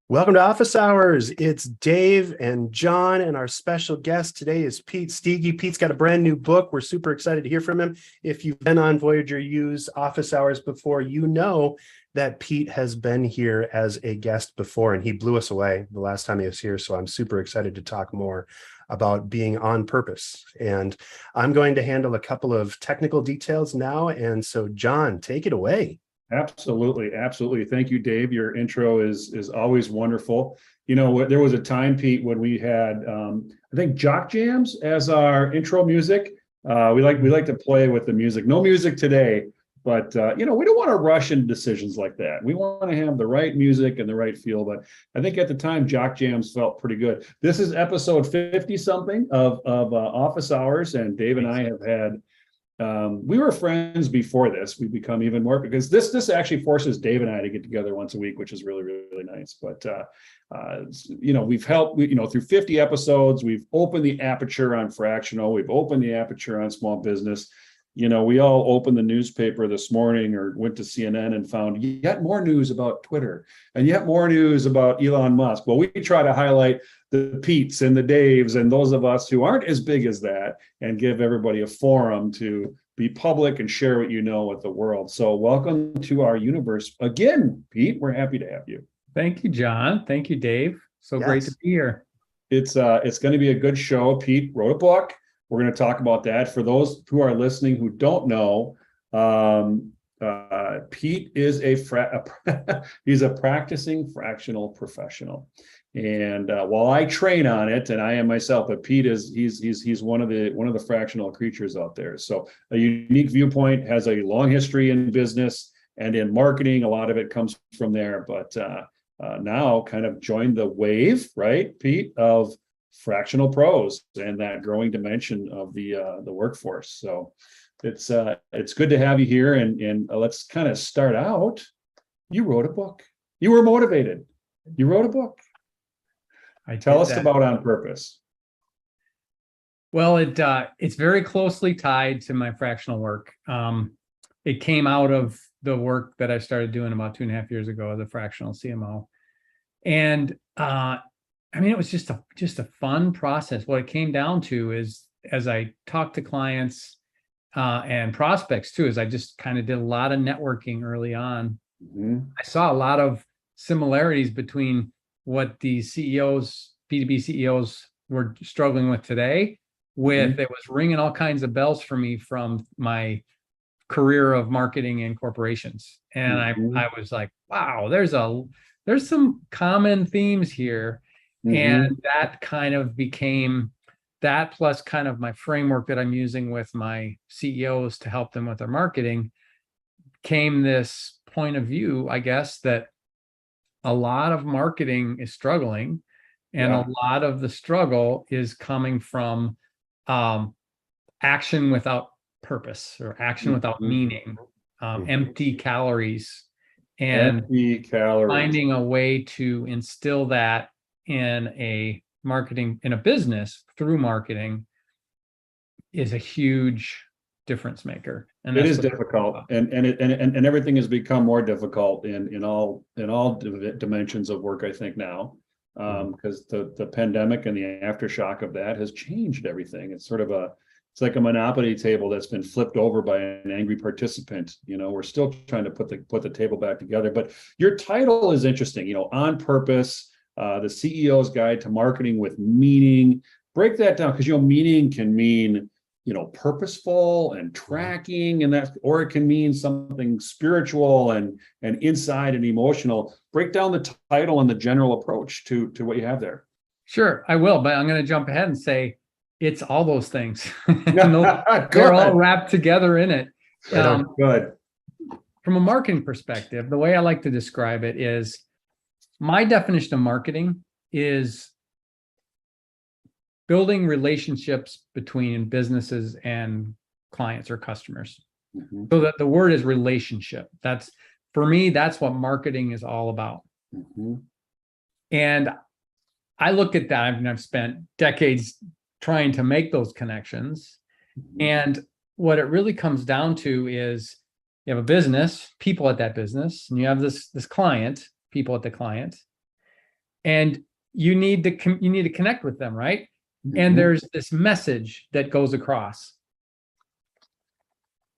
Welcome to Office Hours. It's Dave and John, and our special guest today is Pete Steege. Pete's got a brand new book. We're super excited to hear from him. If you've been on Voyager Use Office Hours before, you know that Pete has been here as a guest before, and he blew us away the last time he was here. So I'm super excited to talk more about being on purpose. And I'm going to handle a couple of technical details now. And so, John, take it away. Absolutely. Absolutely. Thank you, Dave. Your intro is always wonderful. You know, there was a time, Pete, when we had, I think, jock jams as our intro music. We like to play with the music. No music today, but, we don't want to rush into decisions like that. We want to have the right music and the right feel. But I think at the time, jock jams felt pretty good. This is episode 50 something of Office Hours. And Dave and I have had we were friends before this. We become even more because this actually forces Dave and I to get together once a week, which is really, really nice. But we've helped, through 50 episodes, we've opened the aperture on fractional, we've opened the aperture on small business. We all opened the newspaper this morning or went to CNN and found yet more news about Twitter and yet more news about Elon Musk. Well, we try to highlight the Petes and the Daves and those of us who aren't as big as that and give everybody a forum to be public and share what you know with the world. So welcome to our universe again, Pete. We're happy to have you. Thank you, John. Thank you, Dave. So great to be here. It's going to be a good show. Pete wrote a book. We're going to talk about that. For those who are listening who don't know, Pete is he's a practicing fractional professional. And while I train on it, and I am myself, but Pete he's one of the fractional creatures out there. So a unique viewpoint, has a long history in business and in marketing. A lot of it comes from there, but now kind of joined the wave, right, Pete, of fractional pros and that growing dimension of the workforce. So it's good to have you here. And let's kind of start out. You wrote a book. You were motivated. You wrote a book. Tell us about On Purpose. Well, it's very closely tied to my fractional work. It came out of the work that I started doing about 2.5 years ago as a fractional CMO. And it was just a fun process. What it came down to is, as I talked to clients and prospects too, is I just kind of did a lot of networking early on. Mm-hmm. I saw a lot of similarities between what these CEOs, B2B CEOs, were struggling with today. It was ringing all kinds of bells for me from my career of marketing in corporations. And I was like, wow, there's some common themes here. And that kind of became that, plus kind of my framework that I'm using with my CEOs to help them with their marketing, came this point of view, I guess, that a lot of marketing is struggling, and a lot of the struggle is coming from action without purpose or action without meaning, empty calories, and finding a way to instill that in a business through marketing is a huge difference maker. And it is difficult, and everything has become more difficult in all dimensions of work, I think, now, because the pandemic and the aftershock of that has changed everything. It's like a Monopoly table that's been flipped over by an angry participant. We're still trying to put the table back together. But your title is interesting. On Purpose. The CEO's Guide to Marketing with Meaning. Break that down, because meaning can mean purposeful and tracking, or it can mean something spiritual and inside and emotional. Break down the title and the general approach to what you have there. Sure, I will, but I'm going to jump ahead and say it's all those things. They're all wrapped together in it. Good. From a marketing perspective, the way I like to describe it is, my definition of marketing is building relationships between businesses and clients or customers. So that the word is relationship. For me, that's what marketing is all about. And I look at that, I've spent decades trying to make those connections. And what it really comes down to is, you have a business, people at that business, and you have this client, people at the client, and you need to connect with them, right? And there's this message that goes across.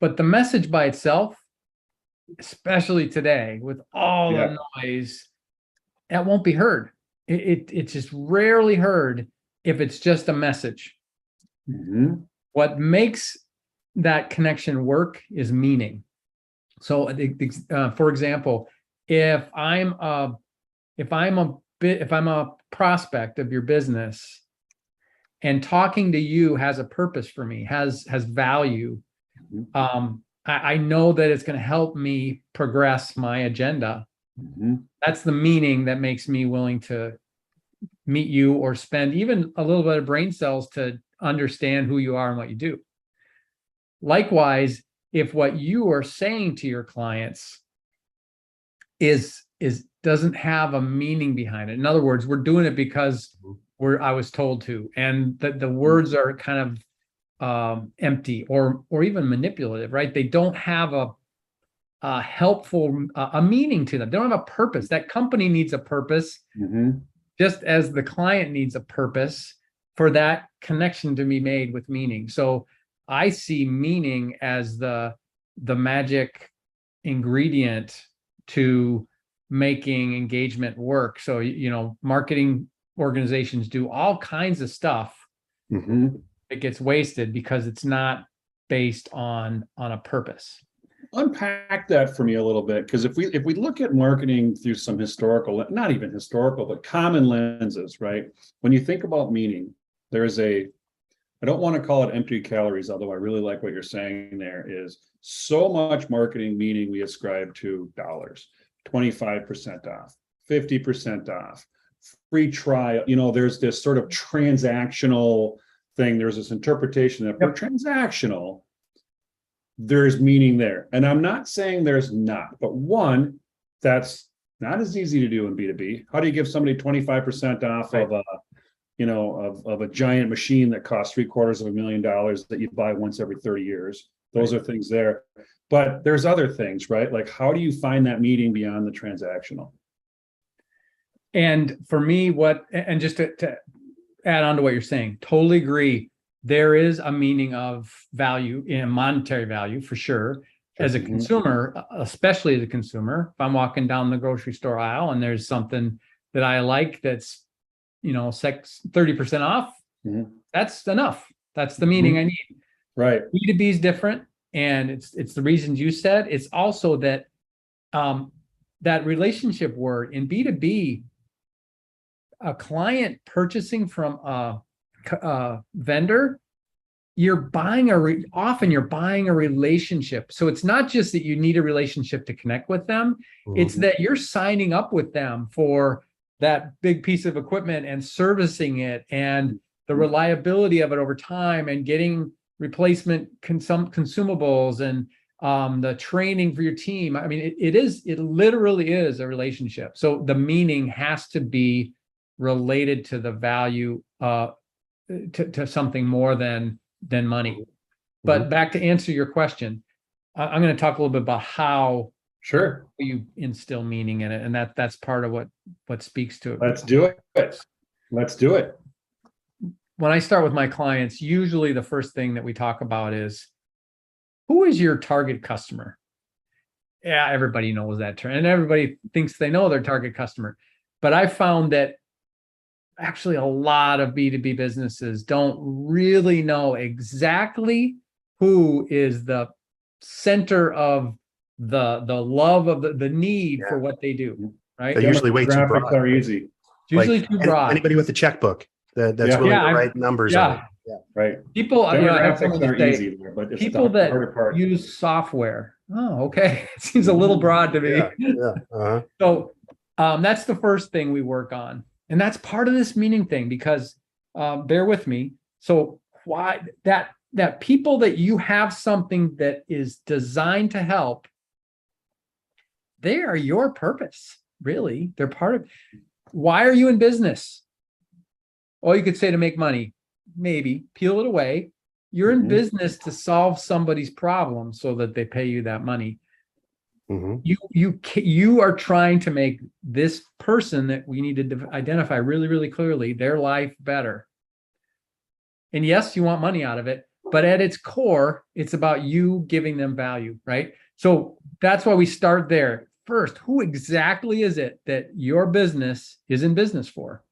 But the message by itself, especially today with all the noise, that won't be heard. It's just rarely heard if it's just a message. What makes that connection work is meaning. So, for example, if I'm a prospect of your business, and talking to you has a purpose for me, has value, I know that it's going to help me progress my agenda. That's the meaning that makes me willing to meet you or spend even a little bit of brain cells to understand who you are and what you do. Likewise, if what you are saying to your clients doesn't have a meaning behind it. In other words, we're doing it because I was told to, and the words are kind of empty or even manipulative, right? They don't have a helpful a meaning to them. They don't have a purpose. That company needs a purpose, just as the client needs a purpose for that connection to be made with meaning. So I see meaning as the magic ingredient to making engagement work. So, marketing organizations do all kinds of stuff that gets wasted because it's not based on a purpose. Unpack that for me a little bit, because if we look at marketing through some historical, not even historical, but common lenses, right? When you think about meaning, I don't want to call it empty calories, although I really like what you're saying there, is so much marketing meaning we ascribe to dollars, 25% off, 50% off, free trial. There's this sort of transactional thing. There's this interpretation that for transactional, there's meaning there. And I'm not saying there's not, but one, that's not as easy to do in B2B. How do you give somebody 25% off of a giant machine that costs $750,000 that you buy once every 30 years? Those are things there. But there's other things, right? Like, how do you find that meaning beyond the transactional? And for me, and just to add on to what you're saying, totally agree. There is a meaning of value in monetary value for sure. As a consumer, especially as a consumer, if I'm walking down the grocery store aisle and there's something that I like that's 30% off, that's enough. That's the meaning I need. Right. B2B is different, and it's the reasons you said. It's also that that relationship word in B2B, a client purchasing from a vendor, often you're buying a relationship. So it's not just that you need a relationship to connect with them. It's that you're signing up with them for that big piece of equipment and servicing it and the reliability of it over time and getting replacement consumables and the training for your team. I mean, it literally is a relationship. So the meaning has to be related to the value to something more than money. But back to answer your question, I'm going to talk a little bit about how you instill meaning in it, and that's part of what speaks to it. Let's do it. When I start with my clients, usually the first thing that we talk about is, who is your target customer? Yeah, everybody knows that term, and everybody thinks they know their target customer. But I found that actually a lot of B2B businesses don't really know exactly who is the center of the love of the need for what they do, right? They're usually way too broad. Are easy. Usually too broad. Anybody with a checkbook that's really the right numbers on it. Yeah, right. People, I have someone are say, easy there, but it's people the harder that part. use software. Oh, okay. It seems a little broad to me. So that's the first thing we work on. And that's part of this meaning thing, because bear with me. So why that people that you have something that is designed to help, they are your purpose, really. They're part of. Why are you in business? Oh, you could say to make money. Maybe. Peel it away. You're in business to solve somebody's problem so that they pay you that money. You are trying to make this person that we need to identify really, really clearly, their life better. And yes, you want money out of it, but at its core, it's about you giving them value, right? So that's why we start there. First, who exactly is it that your business is in business for?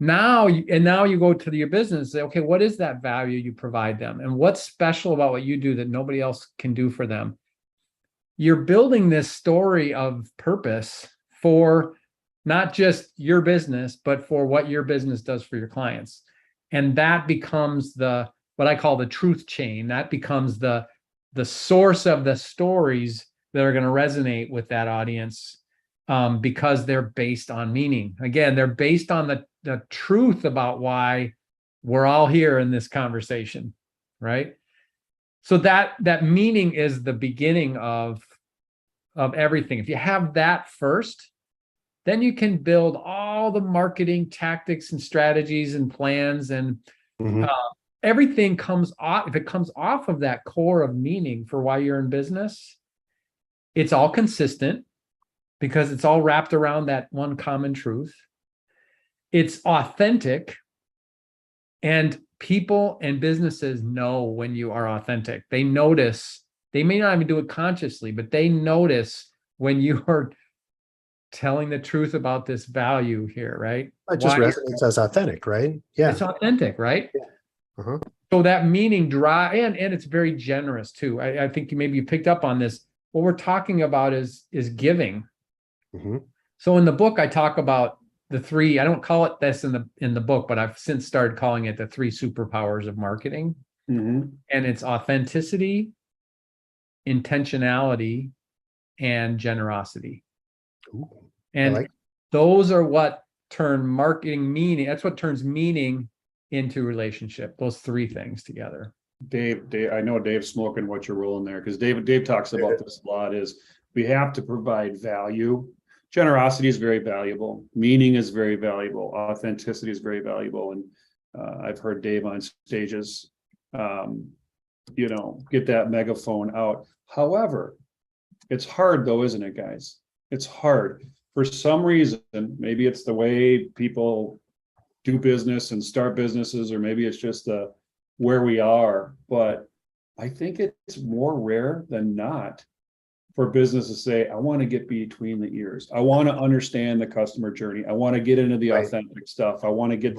Now you go to your business and say, okay, what is that value you provide them? And what's special about what you do that nobody else can do for them? You're building this story of purpose for not just your business, but for what your business does for your clients. And that becomes what I call the truth chain. That becomes the source of the stories that are going to resonate with that audience, because they're based on meaning. Again, they're based on the truth about why we're all here in this conversation, right? So that meaning is the beginning of everything. If you have that first, then you can build all the marketing tactics and strategies and plans, and everything comes off. If it comes off of that core of meaning for why you're in business, it's all consistent because it's all wrapped around that one common truth. It's authentic, and people and businesses know when you are authentic. They notice. They may not even do it consciously, but they notice when you are telling the truth about this value here, right? It just resonates as authentic, right? Yeah. It's authentic, right? Yeah. So that meaning and it's very generous too. I think you picked up on this. What we're talking about is giving. So in the book, I talk about the three, I don't call it this in the book, but I've since started calling it the three superpowers of marketing. And it's authenticity, intentionality, and generosity. And those are what turn marketing meaning. That's what turns meaning into relationship. Those three things together. Dave, I know Dave's smoking what you're rolling there, because Dave talks about this a lot. Is we have to provide value. Generosity is very valuable. Meaning is very valuable. Authenticity is very valuable. And I've heard Dave on stages, get that megaphone out. However, it's hard though, isn't it, guys? It's hard. For some reason, maybe it's the way people do business and start businesses, or maybe it's just where we are. But I think it's more rare than not for business to say, I want to get between the ears. I want to understand the customer journey. I want to get into the authentic stuff. I want to get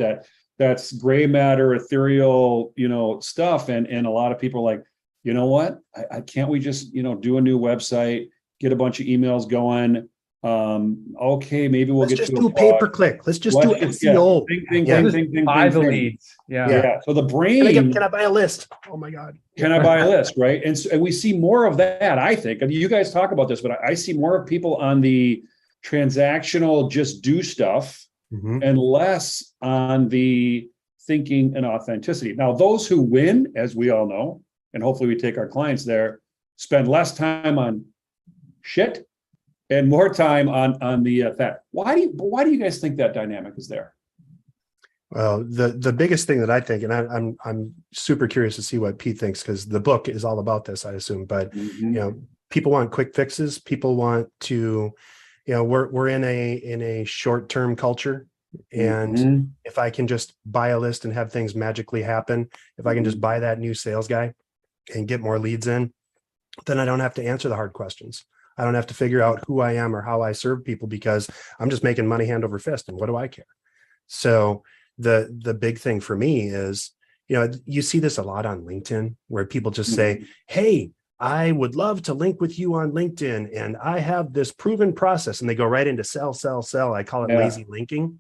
that's gray matter, ethereal, stuff. And a lot of people are like, you know what? I can't we just, do a new website, get a bunch of emails going. Okay, maybe we'll Let's get just to do pay per click. Let's just do SEO. Buy the leads. Yeah. So the brain. Can I buy a list? Oh my God. Can I buy a list? Right. And we see more of that, I think. I mean, you guys talk about this, but I see more of people on the transactional, just do stuff, and less on the thinking and authenticity. Now, those who win, as we all know, and hopefully we take our clients there, spend less time on shit and more time on the fact. Why do you guys think that dynamic is there? Well, the biggest thing that I think, and I'm super curious to see what Pete thinks, because the book is all about this, I assume. But people want quick fixes. People want to, we're in a short-term culture, and if I can just buy a list and have things magically happen, if I can just buy that new sales guy and get more leads in, then I don't have to answer the hard questions. I don't have to figure out who I am or how I serve people, because I'm just making money hand over fist. And what do I care? So the big thing for me is, you see this a lot on LinkedIn, where people just say, hey, I would love to link with you on LinkedIn, and I have this proven process, and they go right into sell. I call it lazy linking.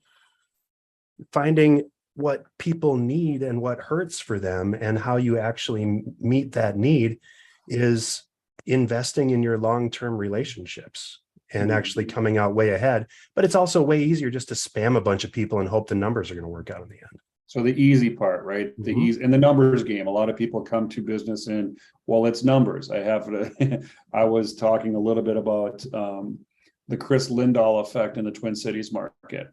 Finding what people need and what hurts for them and how you actually meet that need is investing in your long-term relationships and actually coming out way ahead. But it's also way easier just to spam a bunch of people and hope the numbers are going to work out in the end. So the easy part, right? The easy and the numbers game. A lot of people come to business and, well, it's numbers. I was talking a little bit about the Chris Lindahl effect in the Twin Cities market.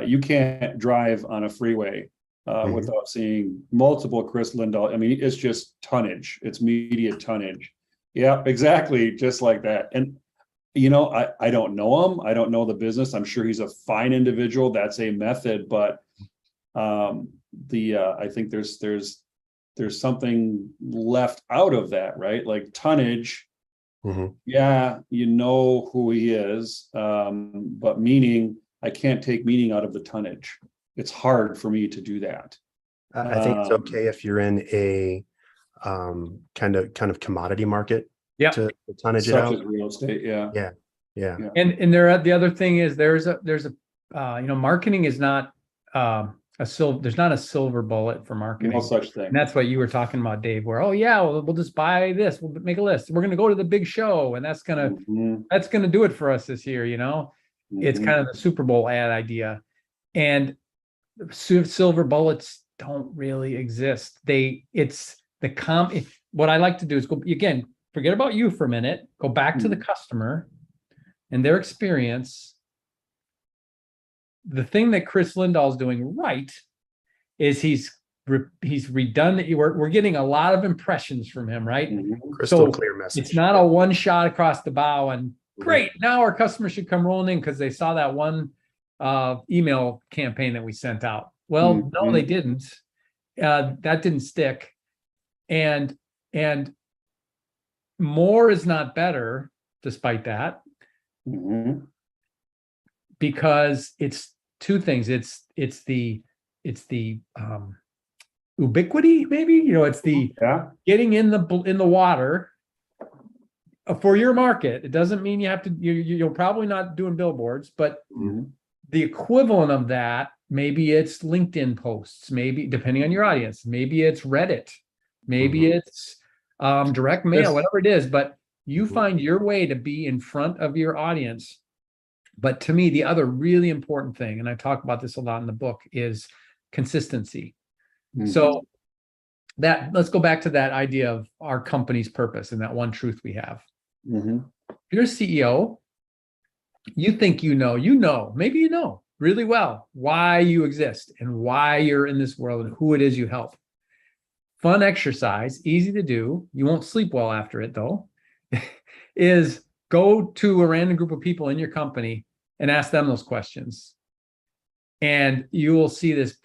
You can't drive on a freeway without seeing multiple Chris Lindahl. I mean, it's just tonnage. It's media tonnage. Yeah, exactly. Just like that. And I don't know him. I don't know the business. I'm sure he's a fine individual. That's a method, but I think there's something left out of that, right? Like tonnage. Yeah, you know who he is, but meaning, I can't take meaning out of the tonnage. It's hard for me to do that. I think it's okay if you're in a kind of commodity market. Yeah. To tonnage it Such out. as real estate, yeah. Yeah. And the other thing is there's a marketing is not there's not a silver bullet for marketing. No such thing. And that's what you were talking about, Dave, where, oh yeah, we'll just buy this. We'll make a list. We're going to go to the big show and that's going to do it for us this year. It's kind of the Super Bowl ad idea. And silver bullets don't really exist. What I like to do is go, again, forget about you for a minute, go back to the customer and their experience. The thing that Chris Lindahl's doing right is he's redone. We're getting a lot of impressions from him, right? Crystal clear message. It's not a one shot across the bow and great. Now our customers should come rolling in because they saw that one email campaign that we sent out. Well, no, they didn't. That didn't stick. And more is not better, despite that, because it's two things. It's the ubiquity, maybe, it's the getting in the water for your market. It doesn't mean you have to. You're probably not doing billboards, but the equivalent of that, maybe it's LinkedIn posts, maybe depending on your audience, maybe it's Reddit, maybe it's direct mail, whatever it is, but you find your way to be in front of your audience. But to me, the other really important thing, and I talk about this a lot in the book, is consistency. So let's go back to that idea of our company's purpose and that one truth we have. If you're a CEO, you think maybe you know really well why you exist and why you're in this world and who it is you help. Fun exercise, easy to do. You won't sleep well after it though, is go to a random group of people in your company and ask them those questions. And you will see this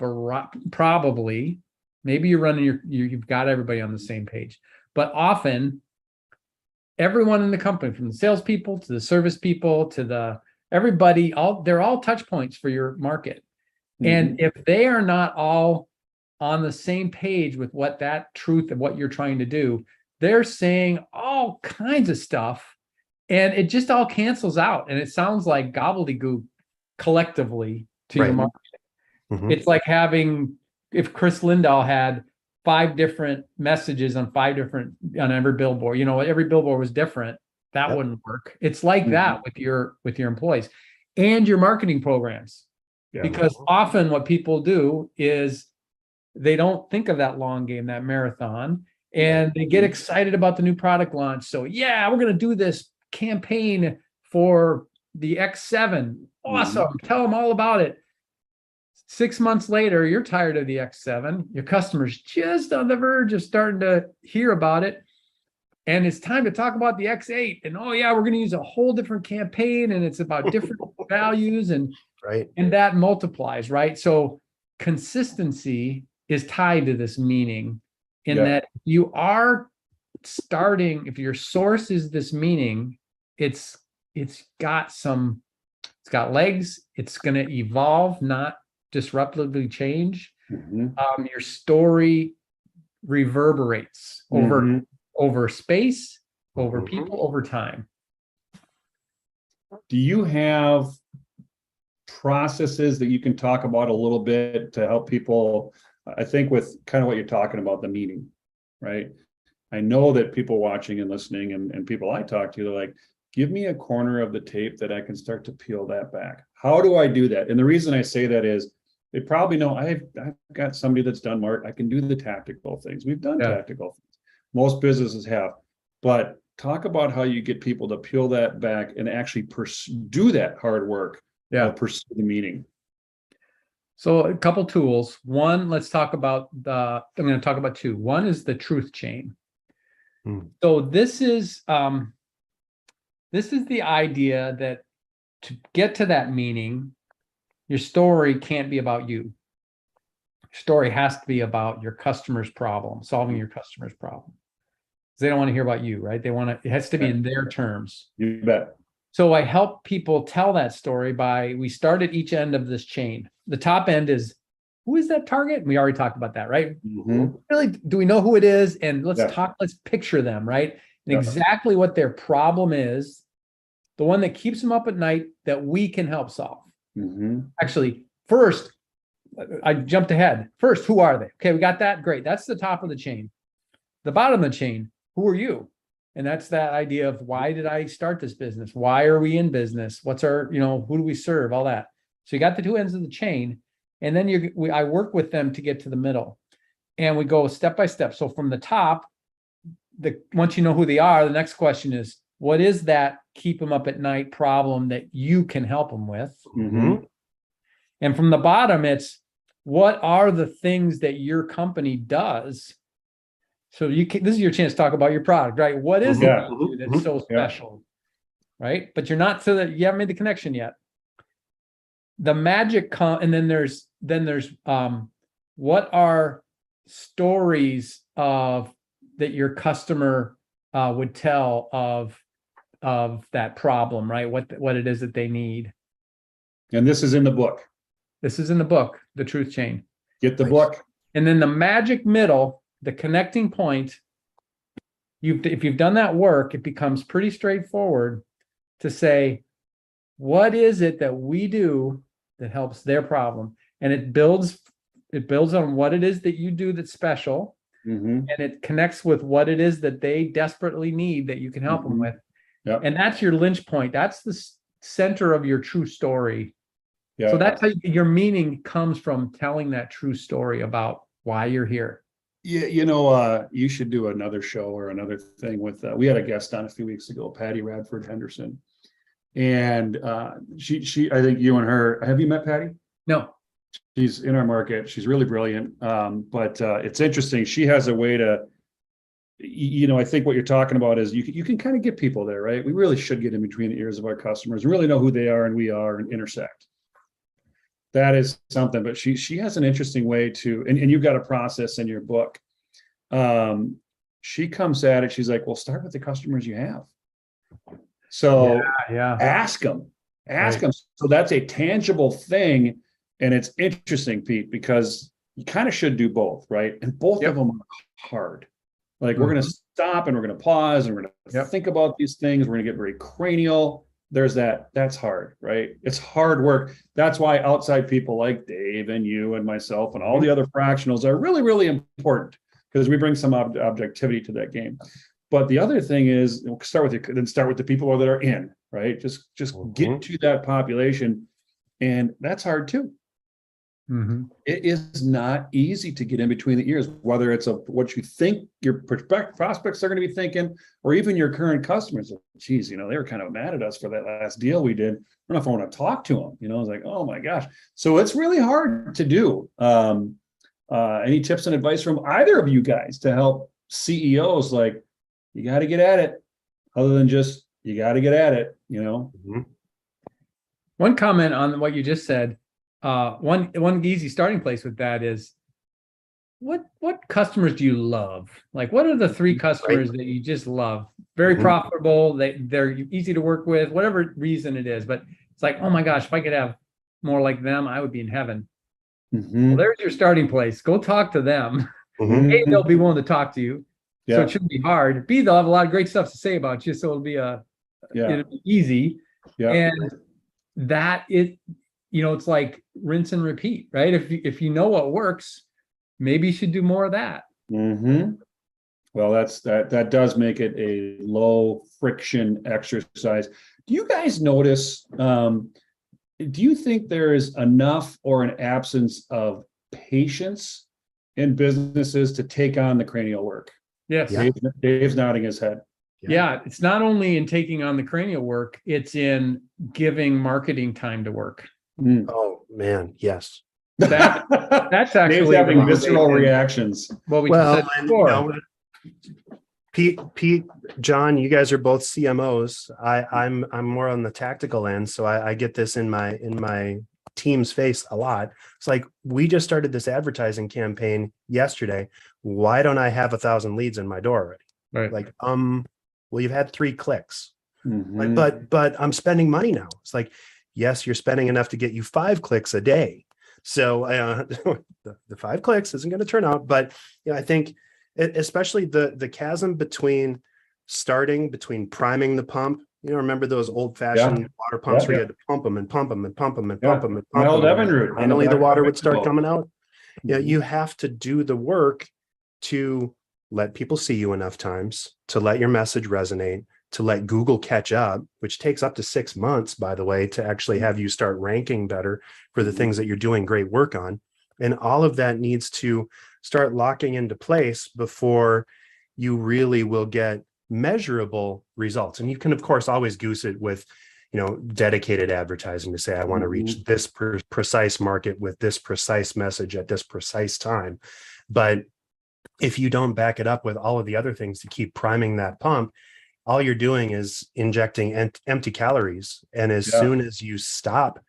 probably, maybe you're running you've got everybody on the same page, but often everyone in the company, from the salespeople to the service people to everybody, they're all touch points for your market. And if they are not all on the same page with what that truth of what you're trying to do, they're saying all kinds of stuff and it just all cancels out. And it sounds like gobbledygook collectively to your market. It's like if Chris Lindahl had 5 different messages on every billboard, every billboard was different. That wouldn't work. It's like that with your employees and your marketing programs, because often what people do is they don't think of that long game, that marathon, and they get excited about the new product launch. So yeah, we're going to do this campaign for the X7. Awesome. Tell them all about it. 6 months later, you're tired of the X7. Your customer's just on the verge of starting to hear about it. And it's time to talk about the X8. And oh yeah, we're going to use a whole different campaign and it's about different values and that multiplies, right? So consistency is tied to this meaning in that you are starting, if your source is this meaning, it's got legs, it's going to evolve, not disruptively change. Your story reverberates over space, over people, over time. Do you have processes that you can talk about a little bit to help people? I think with kind of what you're talking about, the meaning, right? I know that people watching and listening and people I talk to, they're like, give me a corner of the tape that I can start to peel that back. How do I do that? And the reason I say that is they probably know I've got somebody that's done I can do the tactical things. We've done tactical things. Most businesses have, but talk about how you get people to peel that back and actually do that hard work. Pursue the meaning. So a couple tools. One, let's talk about I'm going to talk about 2. One is the truth chain. So this is This is the idea that to get to that meaning, your story can't be about you. Your story has to be about your customer's problem, solving your customer's problem. They don't want to hear about you, right? It has to be in their terms. You bet. So I help people tell that story we start at each end of this chain. The top end is, who is that target? We already talked about that, right? Mhm. Really, do we know who it is? And let's Yeah. let's picture them, right? And Yeah. exactly what their problem is, the one that keeps them up at night that we can help solve. Mhm. Actually, first, I jumped ahead. First, who are they? Okay, we got that. Great. That's the top of the chain. The bottom of the chain, who are you? And that's that idea of, why did I start this business? Why are we in business? What's our, who do we serve? All that. So you got the two ends of the chain, and then I work with them to get to the middle, and we go step by step. So from the top, once you know who they are, the next question is, what is that keep them up at night problem that you can help them with? Mhm. And from the bottom, it's, what are the things that your company does? So this is your chance to talk about your product, right? What is it Yeah. you do that's so special, right? But you're not, so that you haven't made the connection yet. The magic and then there's what are stories that your customer would tell of that problem, right? What it is that they need. And this is in the book. This is in the book, The Truth Chain. Get the book. And then the magic middle, the connecting point, if you've done that work, it becomes pretty straightforward to say, what is it that we do that helps their problem? And it builds on what it is that you do that's special, Mhm. and it connects with what it is that they desperately need that you can help them with. Yep. And that's your lynch point. That's the center of your true story. Yeah. So that's how your meaning comes from telling that true story about why you're here. Yeah, you should do another show or another thing with. We had a guest on a few weeks ago, Patty Radford Henderson, and she. I think you and her. Have you met Patty? No. She's in our market. She's really brilliant. But it's interesting. She has a way to. I think what you're talking about is you can kind of get people there, right? We really should get in between the ears of our customers, really know who they are and we are, and intersect. That is something, but she has an interesting way to, and you've got a process in your book. She comes at it, she's like, well, start with the customers you have. So ask them. So that's a tangible thing. And it's interesting, Pete, because you kind of should do both, right? And both of them are hard. Like we're going to stop and we're going to pause and we're going to think about these things. We're going to get very cranial. That's hard, right? It's hard work. That's why outside people like Dave and you and myself and all the other fractionals are really, really important, because we bring some objectivity to that game. But the other thing is, we'll start with the people that are in, right? Just get to that population. And that's hard too. Mm-hmm. It is not easy to get in between the ears, whether it's what you think your prospects are going to be thinking, or even your current customers. Geez, they were kind of mad at us for that last deal we did. I don't know if I want to talk to them. It's like, oh my gosh. So it's really hard to do. Any tips and advice from either of you guys to help CEOs? Like, you got to get at it. Other than just, you got to get at it. One comment on what you just said. One easy starting place with that is, what customers do you love? Like, what are the 3 customers that you just love? Very profitable, they're easy to work with, whatever reason it is. But it's like, oh my gosh, if I could have more like them, I would be in heaven. Well, there's your starting place. Go talk to them. A, they'll be willing to talk to you. So it shouldn't be hard. B, they'll have a lot of great stuff to say about you. So it'll be it'll be easy. And that it's like rinse and repeat, right? If you know what works, maybe you should do more of that. Well, that does make it a low friction exercise. Do you guys notice, do you think there is enough or an absence of patience in businesses to take on the cranial work? Yes. Dave's nodding his head. Yeah, it's not only in taking on the cranial work, it's in giving marketing time to work. Oh man, yes. That's actually Dave's having visceral reactions. Well, said before. Pete, John, you guys are both CMOs. I'm more on the tactical end, so I get this in my team's face a lot. It's like, we just started this advertising campaign yesterday. Why don't I have 1,000 leads in my door already? Right. Like, well, you've had 3 clicks. Mhm. But I'm spending money now. It's like, yes, you're spending enough to get you 5 clicks a day. So the 5 clicks isn't going to turn out. But I think especially the chasm between priming the pump. Remember those old fashioned water pumps where you had to pump them and pump them and pump them and pump them and My pump old them. Evan route. Finally, the water would start coming out. Mhm. You have to do the work to let people see you enough times, to let your message resonate, to let Google catch up, which takes up to 6 months, by the way, to actually have you start ranking better for the things that you're doing great work on. And all of that needs to start locking into place before you really will get measurable results. And you can, of course, always goose it with, dedicated advertising to say, I want to reach this precise market with this precise message at this precise time. But if you don't back it up with all of the other things to keep priming that pump, all you're doing is injecting empty calories. And as soon as you stop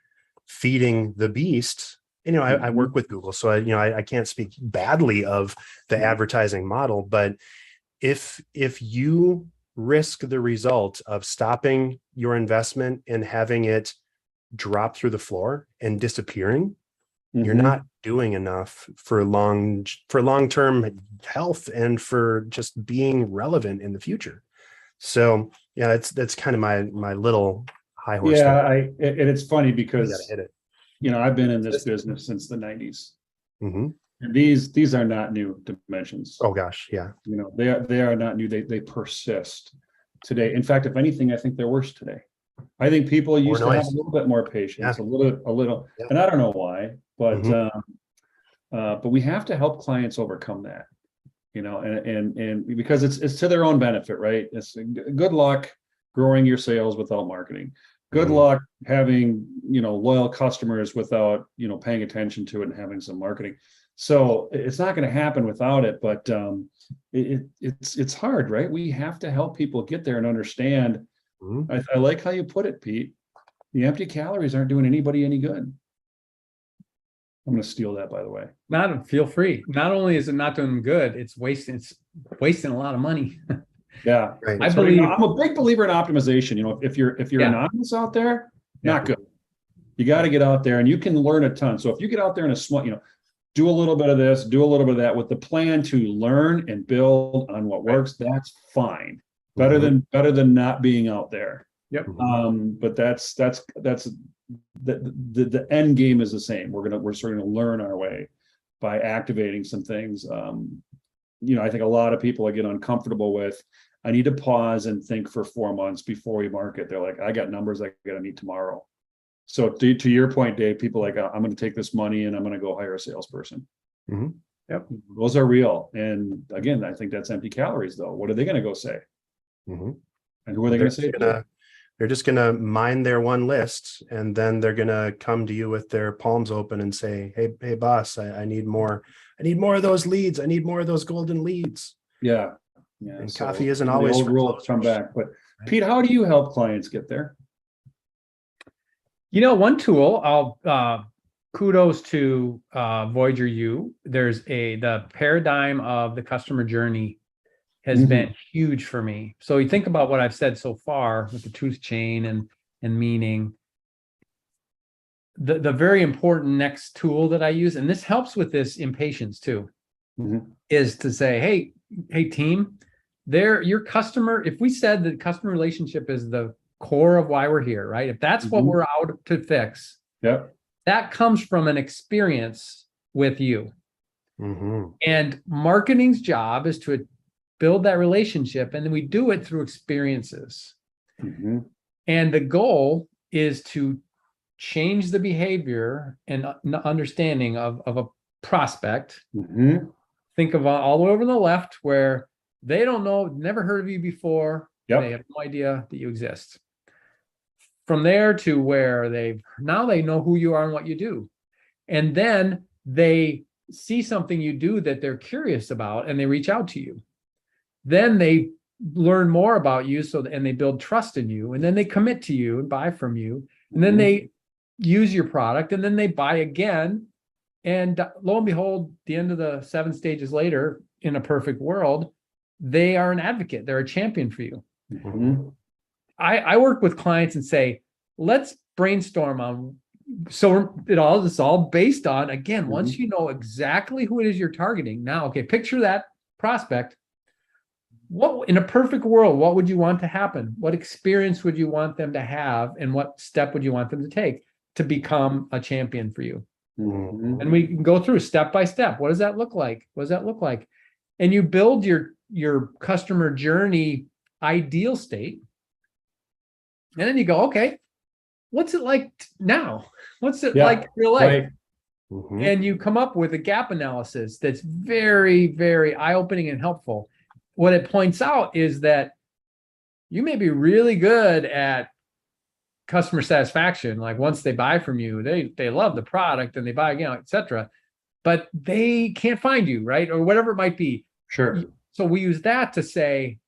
feeding the beast, I work with Google, so I can't speak badly of the advertising model, but if you risk the result of stopping your investment and having it drop through the floor and disappearing, you're not doing enough for long-term health and for just being relevant in the future. So that's kind of my little high horse. And it's funny You because gotta hit it. I've been in this business since the 90s. Mm-hmm. And these are not new dimensions. Oh gosh, yeah. They are not new. They persist today. In fact, if anything, I think they're worse today. I think people used to have a little bit more patience, a little, and I don't know why, but we have to help clients overcome that, and because it's to their own benefit, right? It's good luck growing your sales without marketing. Good luck having, loyal customers without, paying attention to it and having some marketing. So it's not going to happen without it, but it's hard, right? We have to help people get there and understand. I like how you put it, Pete. The empty calories aren't doing anybody any good. I'm going to steal that, by the way. Feel free. Not only is it not doing them good, it's wasting a lot of money. Yeah, right. I believe I'm a big believer in optimization. If you're anonymous out there, not good. You got to get out there and you can learn a ton. So if you get out there in a small, do a little bit of this, do a little bit of that with the plan to learn and build on what works, that's fine. Better than not being out there. Yep. But that's the end game is the same. We're sort of learn our way by activating some things. I think a lot of people get uncomfortable with, I need to pause and think for 4 months before we market. They're like, I got numbers I got to meet tomorrow. So to your point, Dave, people like, I'm going to take this money and I'm going to go hire a salesperson. Yep. Those are real. And again, I think that's empty calories though. What are they going to go say? And who are they going to say? They're just going to mind their one list, and then they're going to come to you with their palms open and say, hey boss, I need more. I need more of those leads. I need more of those golden leads. Yeah. And so coffee isn't always the rule come back. But Pete, how do you help clients get there? One tool, I'll kudos to Voyager U. There's the paradigm of the customer journey has been huge for me. So you think about what I've said so far with the truth chain and meaning. The very important next tool that I use, and this helps with this impatience too, is to say, hey team, your customer, if we said that customer relationship is the core of why we're here, right? If that's what we're out to fix, that comes from an experience with you. And marketing's job is to build that relationship, and then we do it through experiences. And the goal is to change the behavior and understanding of a prospect. Think of all the way over on the left where they don't know, never heard of you before. They have no idea that you exist. From there to where they know who you are and what you do. And then they see something you do that they're curious about and they reach out to you. Then they learn more about you, and they build trust in you, and then they commit to you and buy from you, and then they use your product, and then they buy again. And lo and behold, the end of the 7 stages later, in a perfect world, they are an advocate. They're a champion for you. Mhm. I work with clients and say, let's brainstorm on. So it's all based on, again, once you know exactly who it is you're targeting. Now, okay, picture that prospect. What, in a perfect world, what would you want to happen? What experience would you want them to have? And what step would you want them to take to become a champion for you? Mhm. And we can go through step by step. What does that look like? What does that look like? And you build your customer journey ideal state. And then you go, okay, what's it like now? What's it like in real life? Right. And you come up with a gap analysis that's very, very eye-opening and helpful. What it points out is that you may be really good at customer satisfaction. Like once they buy from you, they love the product and they buy again, etc. But they can't find you, right? Or whatever it might be. Sure. So we use that to say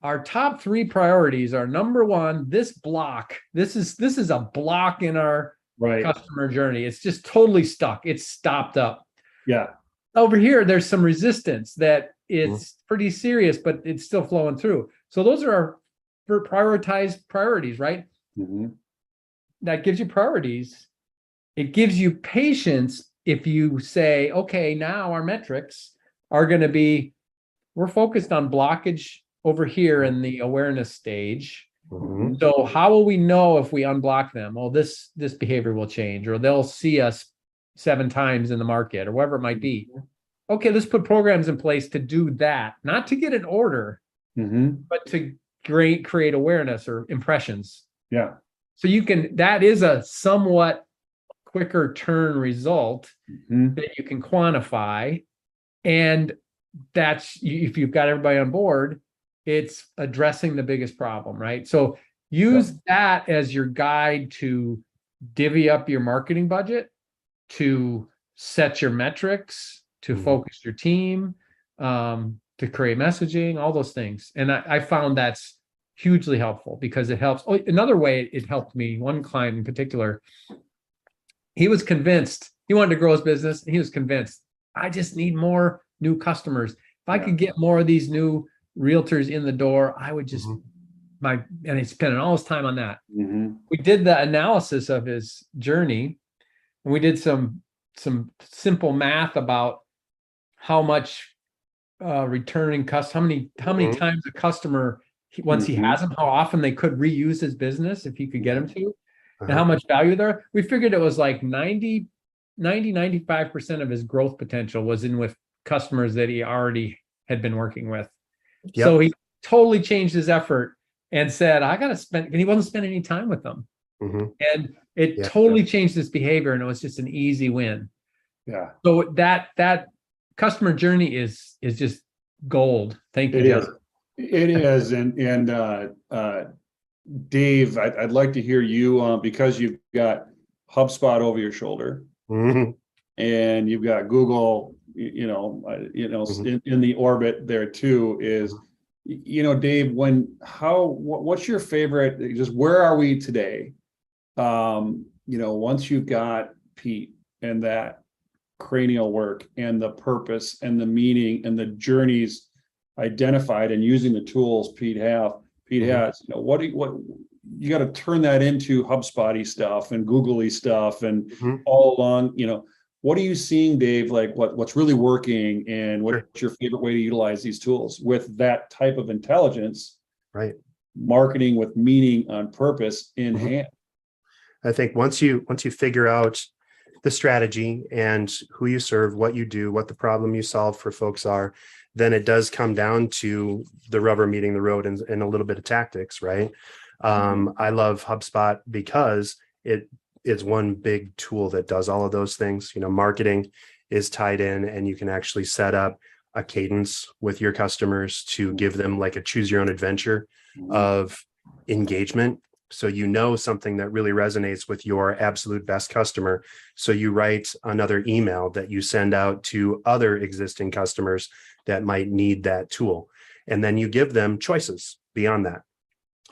our top 3 priorities are, number 1, this block. This is a block in our customer journey. It's just totally stuck. It's stopped up. Yeah. Over here, there's some resistance that it's pretty serious, but it's still flowing through. So those are our prioritized priorities, right? That gives you priorities. It gives you patience if you say, okay, now our metrics are going to be, we're focused on blockage over here in the awareness stage. So how will we know if we unblock them? Well, this behavior will change, or they'll see us 7 times in the market, or whatever it might be. Okay, let's put programs in place to do that, not to get an order, but to create awareness or impressions. Yeah. So that is a somewhat quicker turn result that you can quantify. And that's, if you've got everybody on board, it's addressing the biggest problem, right? So use that as your guide to divvy up your marketing budget, to set your metrics, to focus your team, to create messaging, all those things. And I found that's hugely helpful because it helps. Oh, another way it helped me, one client in particular, he was convinced, he wanted to grow his business. And he was convinced, I just need more new customers. If I could get more of these new realtors in the door, I would just, and he's spending all his time on that. We did the analysis of his journey, and we did some simple math about how much returning customers, how many times a customer, once he has them, how often they could reuse his business if he could get them to, and how much value there. We figured it was like 95% of his growth potential was in with customers that he already had been working with. So he totally changed his effort and said, I got to spend, and he wasn't spending any time with them. And it totally changed his behavior, and it was just an easy win. Yeah. So that customer journey is just gold. Thank you, Justin. It is. And Dave, I'd like to hear you, because you've got HubSpot over your shoulder and you've got Google, in the orbit there too, is, Dave, what's your favorite, just where are we today? Once you've got Pete and that cranial work and the purpose and the meaning and the journeys identified and using the tools Pete has, what you got to turn that into HubSpot-y stuff and Google-y stuff and all along, what are you seeing, Dave? Like what's really working, and what's your favorite way to utilize these tools with that type of intelligence, right? Marketing with meaning on purpose in hand. I think once you figure out the strategy and who you serve, what you do, what the problem you solve for folks are, then it does come down to the rubber meeting the road and a little bit of tactics, right? I love HubSpot because it is one big tool that does all of those things. Marketing is tied in, and you can actually set up a cadence with your customers to give them like a choose your own adventure of engagement. So something that really resonates with your absolute best customer. So you write another email that you send out to other existing customers that might need that tool. And then you give them choices beyond that.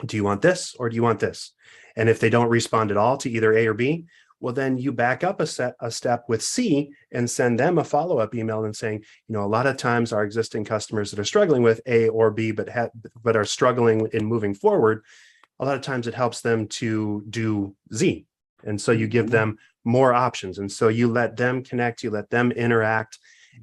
Do you want this or do you want this? And if they don't respond at all to either A or B, well, then you back up a step with C and send them a follow-up email and saying, a lot of times our existing customers that are struggling with A or B, but are struggling in moving forward, a lot of times it helps them to do Z. And so you give them more options. And so you let them connect, you let them interact.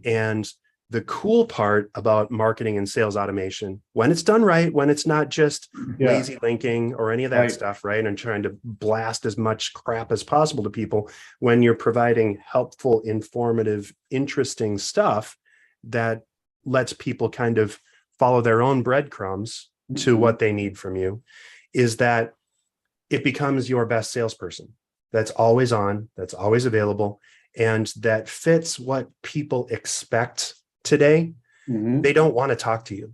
And the cool part about marketing and sales automation, when it's done right, when it's not just lazy linking or any of that stuff, right? And trying to blast as much crap as possible to people, when you're providing helpful, informative, interesting stuff that lets people kind of follow their own breadcrumbs to what they need from you, is that it becomes your best salesperson that's always on, that's always available, and that fits what people expect today. They don't want to talk to you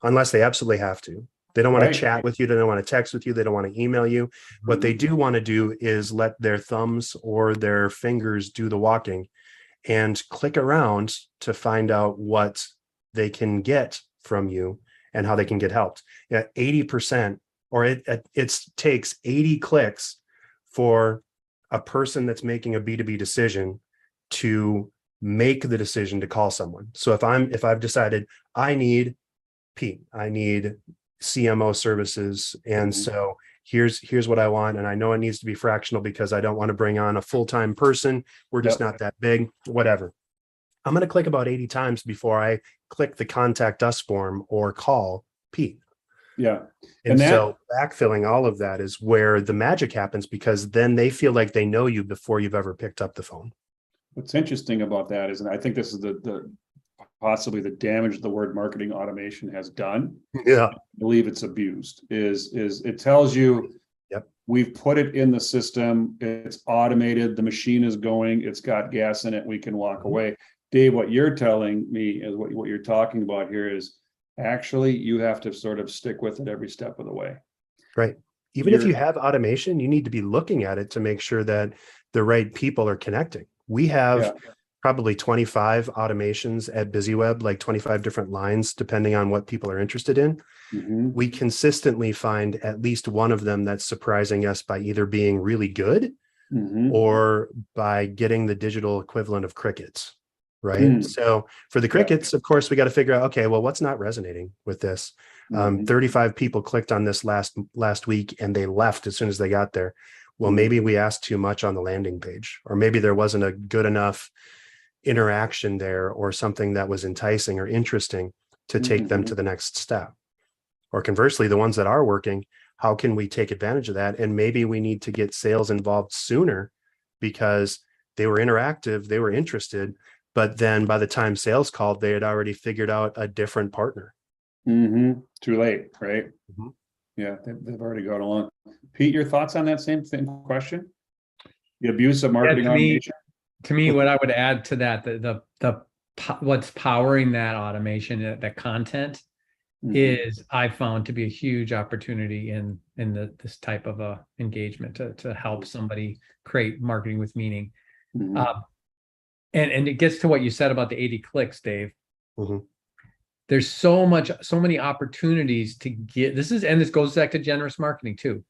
unless they absolutely have to. They don't want to chat with you. They don't want to text with you. They don't want to email you. What they do want to do is let their thumbs or their fingers do the walking and click around to find out what they can get from you and how they can get helped. 80%, or it takes 80 clicks for a person that's making a B2B decision to make the decision to call someone. So if I've decided I need Pete, I need CMO services, and so here's what I want, and I know it needs to be fractional because I don't want to bring on a full-time person. We're just not that big, whatever. I'm going to click about 80 times before I click the contact us form or call Pete. Yeah. And so backfilling all of that is where the magic happens, because then they feel like they know you before you've ever picked up the phone. What's interesting about that is, and I think this is the possibly the damage the word marketing automation has done. Yeah. I believe it's abused, is it tells you, we've put it in the system, it's automated, the machine is going, it's got gas in it, we can walk away. Dave, what you're telling me is what you're talking about here is actually you have to sort of stick with it every step of the way. Right. Even if you have automation, you need to be looking at it to make sure that the right people are connecting. We have probably 25 automations at BusyWeb, like 25 different lines, depending on what people are interested in. We consistently find at least one of them that's surprising us by either being really good or by getting the digital equivalent of crickets. Right. So for the crickets, of course, we got to figure out, okay, well, what's not resonating with this? 35 people clicked on this last week and they left as soon as they got there. Well, maybe we asked too much on the landing page, or maybe there wasn't a good enough interaction there or something that was enticing or interesting to take them to the next step. Or conversely, the ones that are working, how can we take advantage of that? And maybe we need to get sales involved sooner because they were interactive, they were interested, but then by the time sales called, they had already figured out a different partner. Too late, right? Yeah, they've already gone along. Pete, your thoughts on that same question? The abuse of marketing automation? To me, what I would add to that, what's powering that automation, that content, is I found to be a huge opportunity in this type of a engagement to help somebody create marketing with meaning. And it gets to what you said about the 80 clicks, Dave. There's so many opportunities to get and this goes back to generous marketing too.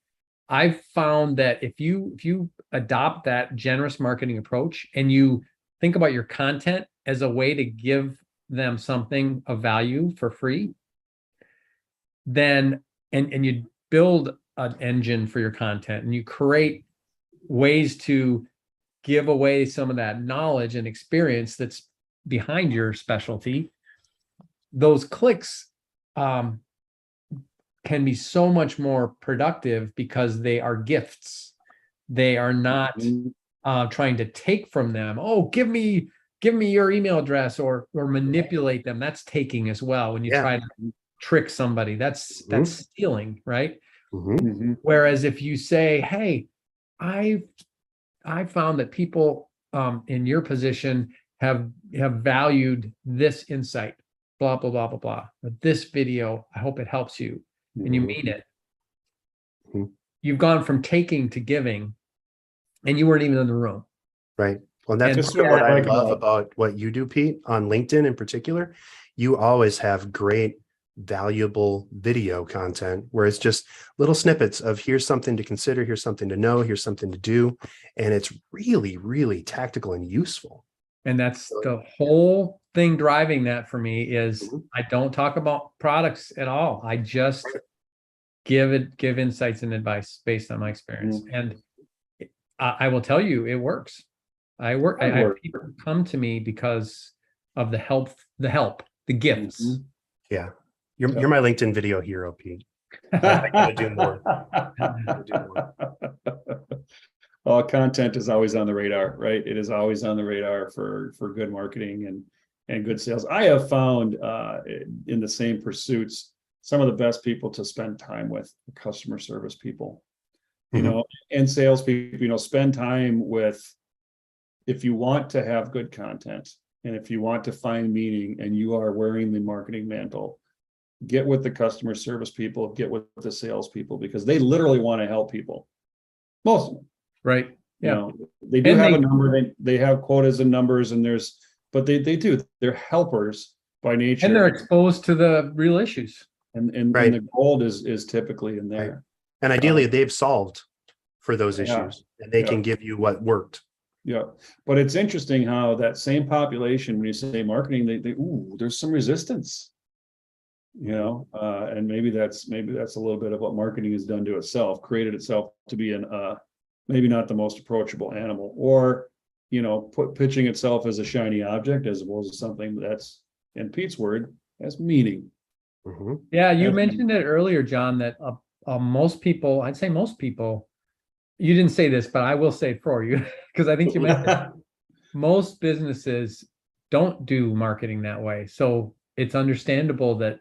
I've found that if you adopt that generous marketing approach and you think about your content as a way to give them something of value for free, then and you build an engine for your content and you create ways to give away some of that knowledge and experience that's behind your specialty, those clicks can be so much more productive because they are gifts. They are not trying to take from them. Oh, give me your email address or manipulate them. That's taking as well. When you try to trick somebody, that's stealing, right? Whereas if you say, hey, I found that people in your position have valued this insight, blah, blah, blah, blah, blah. But this video, I hope it helps you. And you mean it. You've gone from taking to giving, and you weren't even in the room. Right. Well, that's what I love about what you do, Pete, on LinkedIn in particular. You always have great valuable video content where it's just little snippets of here's something to consider, here's something to know, here's something to do. And it's really, really tactical and useful. And that's the whole thing driving that for me is I don't talk about products at all. I just give insights and advice based on my experience. And I will tell you, it works. I have people come to me because of the help, the gifts. Yeah. You're my LinkedIn video hero, Pete. I gotta do more. Content is always on the radar, right? It is always on the radar for good marketing and good sales. I have found in the same pursuits, some of the best people to spend time with are customer service people, and salespeople. Spend time with, if you want to have good content and if you want to find meaning and you are wearing the marketing mantle, get with the customer service people, get with the sales people, because they literally want to help people. Most of them. Right. Yeah. They do have a number, they have quotas and numbers, but they do. They're helpers by nature. And they're exposed to the real issues. And the gold is typically in there. Right. And ideally they've solved for those issues and they can give you what worked. Yeah. But it's interesting how that same population, when you say marketing, there's some resistance. And maybe that's a little bit of what marketing has done to itself, created itself to be maybe not the most approachable animal, or pitching itself as a shiny object as opposed to something that's, in Pete's word, has meaning. Yeah, you mentioned it earlier, John, that most people, I'd say most people, you didn't say this, but I will say it for you because I think you mentioned it. Most businesses don't do marketing that way. So it's understandable that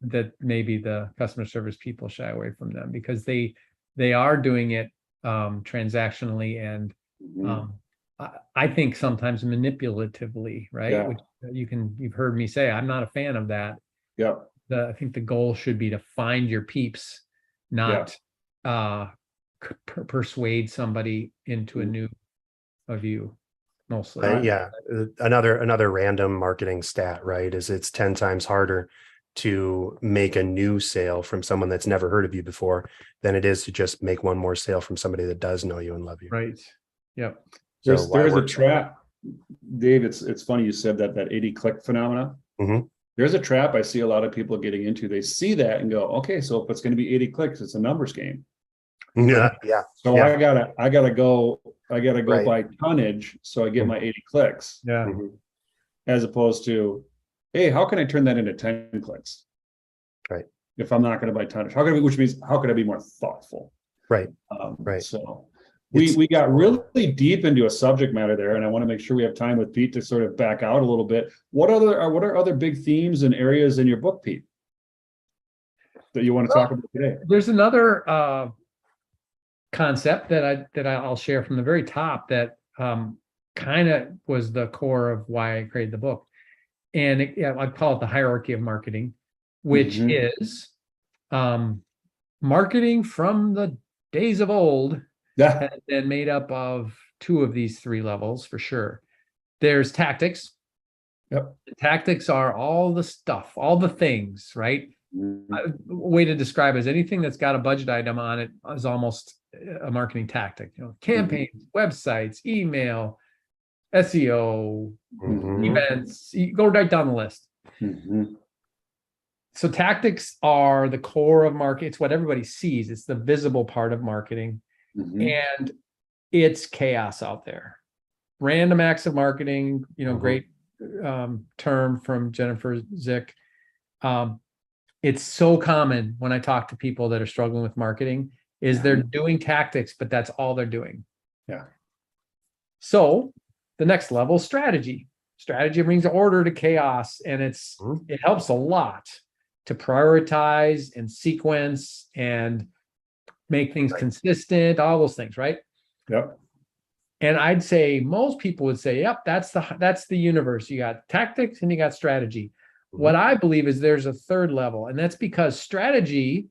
that maybe the customer service people shy away from them because they are doing it transactionally and I think sometimes manipulatively, right? Yeah. Which you've heard me say, I'm not a fan of that. Yeah. I think the goal should be to find your peeps, not persuade somebody into a new view. Mostly. Another random marketing stat, right, is it's 10 times harder to make a new sale from someone that's never heard of you before than it is to just make one more sale from somebody that does know you and love you. Right. Yep. There's a trap, Dave. It's funny you said that 80 click phenomena. There's a trap I see a lot of people getting into. They see that and go, okay, so if it's going to be 80 clicks, it's a numbers game. Yeah. So I gotta go by tonnage, so I get my 80 clicks. Yeah. As opposed to, hey, how can I turn that into 10 clicks? Right. If I'm not going to buy tonnage, which means how could I be more thoughtful? Right. So we got really deep into a subject matter there, and I want to make sure we have time with Pete to sort of back out a little bit. What are other big themes and areas in your book, Pete, that you want to talk about today? There's another concept that I'll share from the very top that kind of was the core of why I created the book, and I'd call it the hierarchy of marketing, which is marketing from the days of old has been made up of two of these three levels for sure. There's tactics. Yep. Tactics are all the stuff, all the things, right? A way to describe it is anything that's got a budget item on it is almost a marketing tactic. Campaigns, websites, email, SEO, events. You go right down the list. So tactics are the core of marketing. It's what everybody sees. It's the visible part of marketing, and it's chaos out there. Random acts of marketing. Great term from Jennifer Zick. It's so common when I talk to people that are struggling with marketing is they're doing tactics, but that's all they're doing. Yeah. So the next level, strategy. Strategy brings order to chaos, and it helps a lot to prioritize and sequence and make things consistent, all those things, right? Yep. And I'd say most people would say, yep, that's the universe. You got tactics and you got strategy. What I believe is there's a third level, and that's because strategies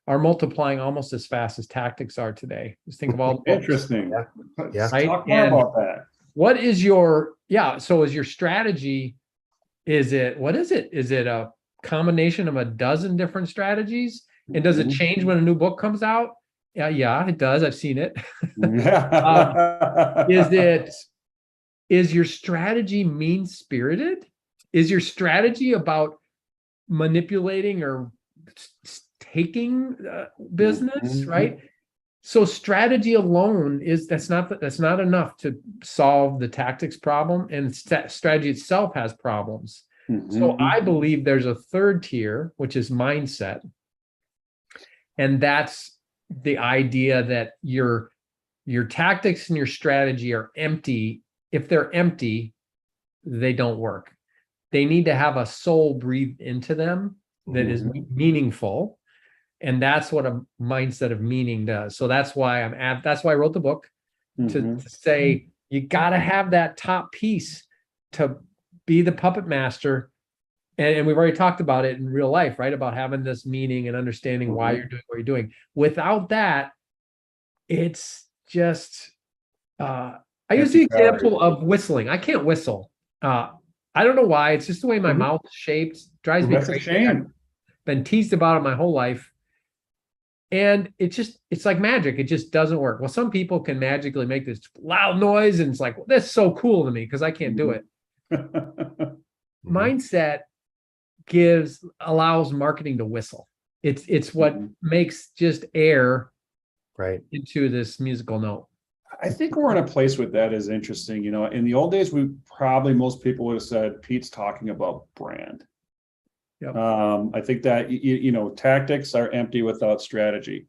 are multiplying almost as fast as tactics are today. Just think of all the interesting. Yeah. Talk more about that. What is your so is your strategy what is it? Is it a combination of a dozen different strategies? And does it change when a new book comes out? Yeah, it does. I've seen it. Is your strategy mean-spirited? Is your strategy about manipulating or taking business, right? So strategy alone that's not enough to solve the tactics problem, and strategy itself has problems. So I believe there's a third tier, which is mindset. And that's the idea that your tactics and your strategy are empty. If they're empty, they don't work. They need to have a soul breathed into them that is meaningful. And that's what a mindset of meaning does. So that's why that's why I wrote the book, to say you got to have that top piece to be the puppet master. And we've already talked about it in real life, right? About having this meaning and understanding why you're doing what you're doing. Without that, it's just, I use the example of whistling. I can't whistle. I don't know why. It's just the way my mouth is shaped. Drives me crazy. That's a shame. I've been teased about it my whole life. And it's like magic. It just doesn't work. Well, some people can magically make this loud noise, and it's like, well, that's so cool to me because I can't do it. Mindset allows marketing to whistle. It's what makes just air right into this musical note. I think we're in a place with that is interesting. You know, in the old days, most people would have said Pete's talking about brand. Yep. I think that tactics are empty without strategy.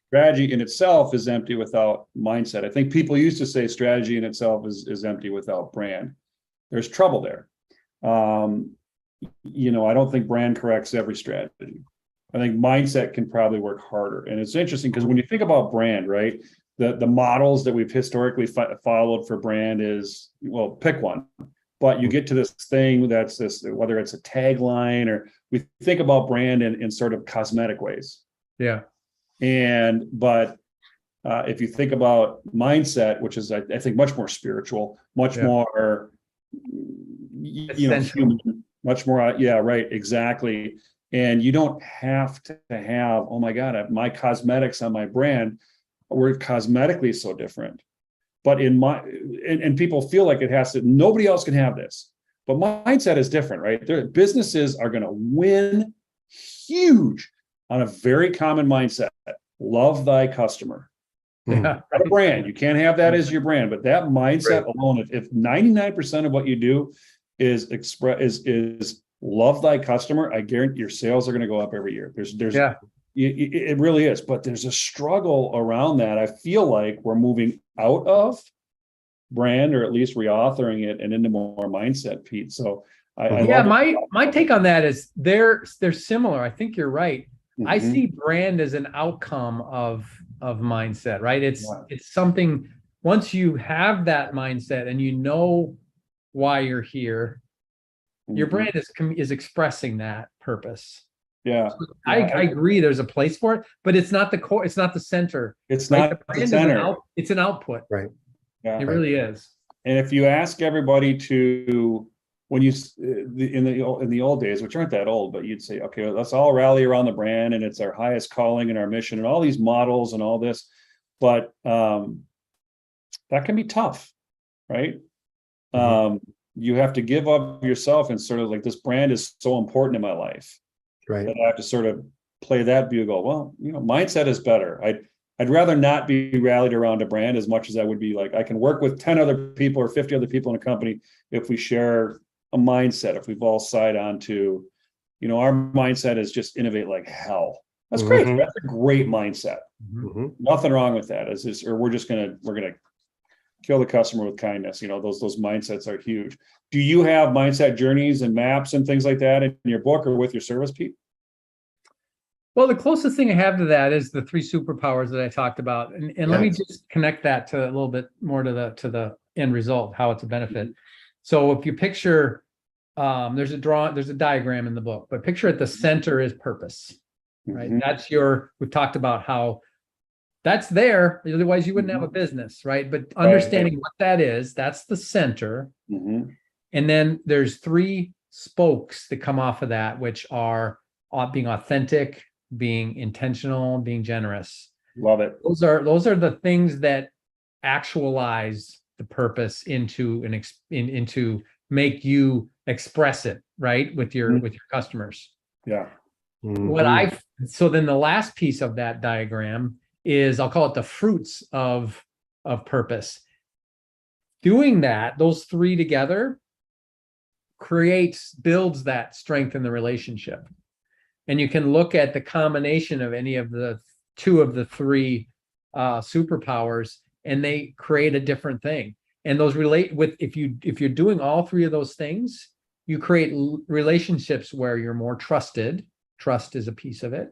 Strategy in itself is empty without mindset. I think people used to say strategy in itself is empty without brand. There's trouble there. I don't think brand corrects every strategy. I think mindset can probably work harder. And it's interesting because when you think about brand, right, the models that we've historically followed for brand is, well, pick one. But you get to this thing that's this, whether it's a tagline or we think about brand in sort of cosmetic ways. Yeah. But if you think about mindset, which is, I think, much more spiritual, much more, human, much more, right, exactly. And you don't have to have, oh my God, my cosmetics on my brand, we're cosmetically so different. But and people feel like it has to, nobody else can have this. But mindset is different, right? Businesses are going to win huge on a very common mindset. Love thy customer. Not a brand. You can't have that as your brand, but that mindset alone, if 99% of what you do is love thy customer, I guarantee your sales are going to go up every year. It really is, but there's a struggle around that. I feel like we're moving out of brand, or at least reauthoring it, and into more mindset, Pete. So my take on that is they're similar. I think you're right. I see brand as an outcome of mindset, right? It's something, once you have that mindset and you know why you're here, your brand is expressing that purpose. Yeah. So I agree there's a place for it, but it's not the core, it's not the center. It's not the center. It's an output. Right. Yeah. It really is. And if you ask everybody to, when you in the old days, which aren't that old, but you'd say, okay, let's all rally around the brand, and it's our highest calling and our mission and all these models and all this, but that can be tough, right? You have to give up yourself and sort of like, this brand is so important in my life. Right. That I have to sort of play that bugle. Well, mindset is better. I'd rather not be rallied around a brand as much as I would be like, I can work with 10 other people or 50 other people in a company if we share a mindset, if we've all signed on to, our mindset is just innovate like hell. That's great. That's a great mindset. Nothing wrong with that. We're gonna kill the customer with kindness. Those mindsets are huge. Do you have mindset journeys and maps and things like that in your book or with your service, Pete? Well, the closest thing I have to that is the 3 superpowers that I talked about. And let me just connect that to a little bit more to the end result, how it's a benefit. So if you picture, there's a diagram in the book, but picture at the center is purpose, right? We've talked about how that's there, otherwise you wouldn't have a business, right? But understanding what that is, that's the center. And then there's 3 spokes that come off of that, which are being authentic, being intentional, being generous. Love it. Those are the things that actualize the purpose into into make you express it, right, with your customers. Yeah. So then the last piece of that diagram is, I'll call it the fruits of purpose. Doing that, those three together builds that strength in the relationship. And you can look at the combination of any of the two of the three superpowers, and they create a different thing. And those relate with, if you're doing all three of those things, you create relationships where you're more trusted. Trust is a piece of it.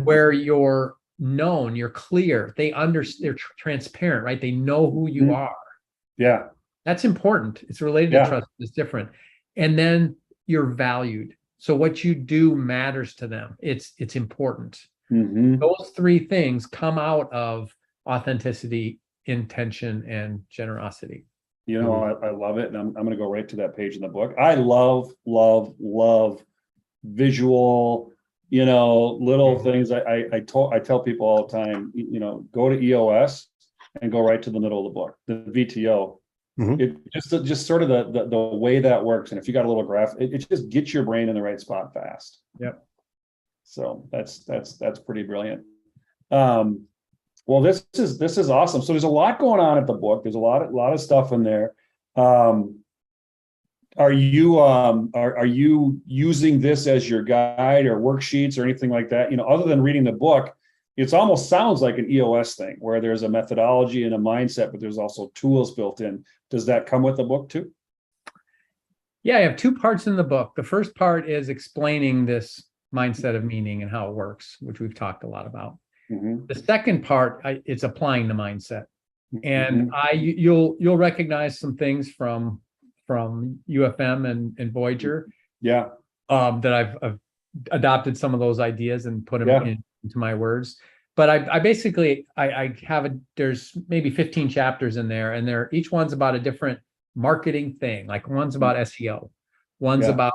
Where you're known, you're clear, they're transparent, right? They know who you are. Yeah. That's important. It's related to trust. It's different. And then you're valued. So what you do matters to them. It's important. Those three things come out of authenticity, intention, and generosity. You know, I love it. And I'm going to go right to that page in the book. I love visual, little things. I tell people all the time, go to EOS and go right to the middle of the book, the VTO. It just sort of the way that works. And if you got a little graph, it just gets your brain in the right spot fast. Yep. So that's pretty brilliant. Well, this is awesome. So there's a lot going on at the book. There's a lot of stuff in there. Are you using this as your guide or worksheets or anything like that? Other than reading the book, it almost sounds like an EOS thing where there's a methodology and a mindset, but there's also tools built in. Does that come with the book too? Yeah, I have two parts in the book. The first part is explaining this mindset of meaning and how it works, which we've talked a lot about. The second part, it's applying the mindset. And you'll recognize some things from UFM and Voyager. Yeah. That I've adopted some of those ideas and put them into my words. But I basically have there's maybe 15 chapters in there, and each one's about a different marketing thing. Like one's about SEO, one's about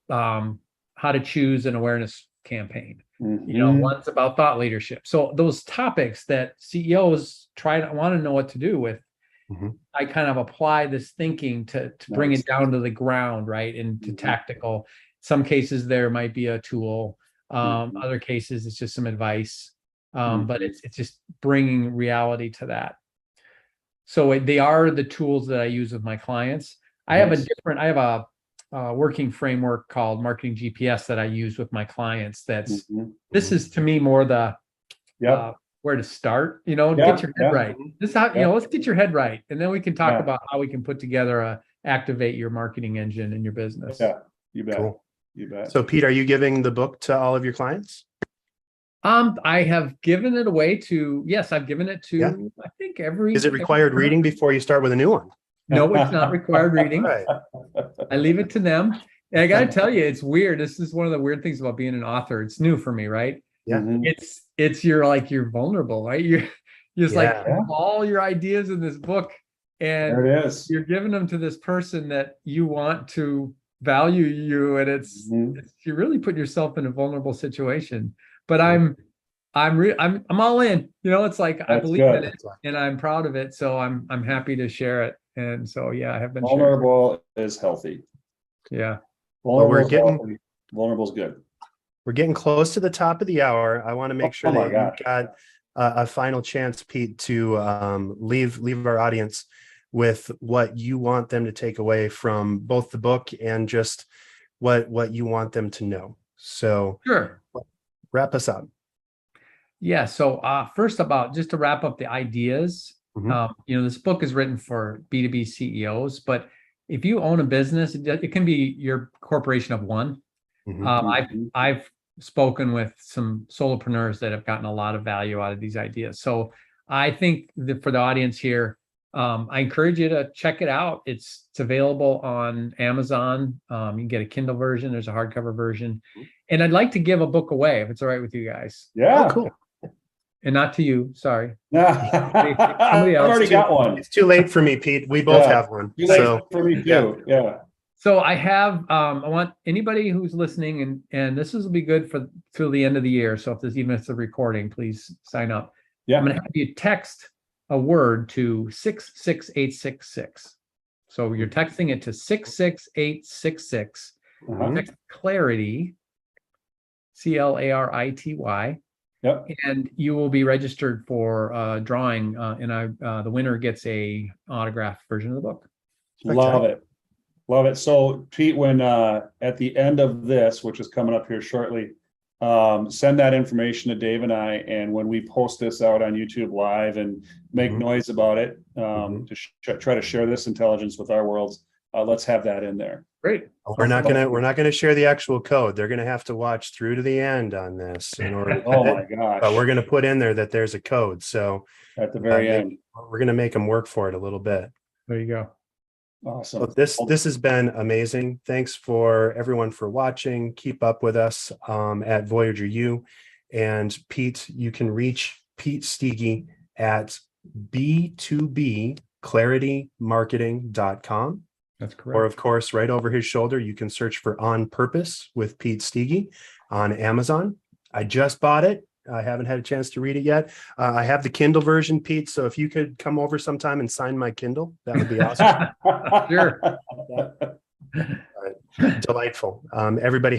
how to choose an awareness campaign. One's about thought leadership. So those topics that CEOs want to know what to do with, I kind of apply this thinking to bring it down to the ground, right? And to tactical. Some cases there might be a tool. Other cases it's just some advice. But it's just bringing reality to that. So they are the tools that I use with my clients. I have a working framework called Marketing GPS that I use with my clients. This is to me more the where to start, get your head right. This is how, let's get your head right. And then we can talk about how we can put together activate your marketing engine in your business. Yeah, you bet. Cool. You bet. So Pete, are you giving the book to all of your clients? I have given it away to, I've given it to, I think Is it required reading before you start with a new one? No, it's not required reading. Right. I leave it to them. And I got to tell you, it's weird. This is one of the weird things about being an author. It's new for me, right? Yeah. You're vulnerable, right? You're just like all your ideas in this book, and there it is. You're giving them to this person that you want to value you, and it's you really put yourself in a vulnerable situation. But I'm all in. It's like I believe in it, and I'm proud of it. So I'm happy to share it. And so I have been vulnerable is healthy. Yeah. Vulnerable is good. We're getting close to the top of the hour. I want to make sure that you've got a final chance, Pete, to leave our audience with what you want them to take away from both the book and just what you want them to know. So sure. Wrap us up. Yeah. So first just to wrap up the ideas, this book is written for B2B CEOs, but if you own a business, it can be your corporation of one. I've spoken with some solopreneurs that have gotten a lot of value out of these ideas. So I think that for the audience here, I encourage you to check it out. It's available on Amazon. You can get a Kindle version. There's a hardcover version. And I'd like to give a book away if it's all right with you guys. Yeah. Oh, cool. And not to you, sorry. I've already got one. It's too late for me, Pete. We both have one. Too late for me too. Yeah. So I have, I want anybody who's listening, and this will be good for till the end of the year. So if there's even if it's a recording, please sign up. Yeah. I'm gonna have you text a word to 66866. So you're texting it to 66866. Uh-huh. Text clarity, CLARITY, Yep. and you will be registered for drawing. And the winner gets a autographed version of the book. Love it. Love it. So Pete, when at the end of this, which is coming up here shortly, send that information to Dave and I. And when we post this out on YouTube Live and make noise about it, to try to share this intelligence with our worlds, let's have that in there. Great. We're not gonna share the actual code. They're gonna have to watch through to the end on this in order. Oh my gosh! But we're gonna put in there that there's a code. So at the very end, we're gonna make them work for it a little bit. There you go. Awesome. So this has been amazing. Thanks for everyone for watching. Keep up with us at Voyager U. And Pete, you can reach Pete Steege at b2bclaritymarketing.com. That's correct. Or, of course, right over his shoulder, you can search for On Purpose with Pete Steege on Amazon. I just bought it. I haven't had a chance to read it yet. I have the Kindle version, Pete. So if you could come over sometime and sign my Kindle, that would be awesome. Sure. Delightful. Everybody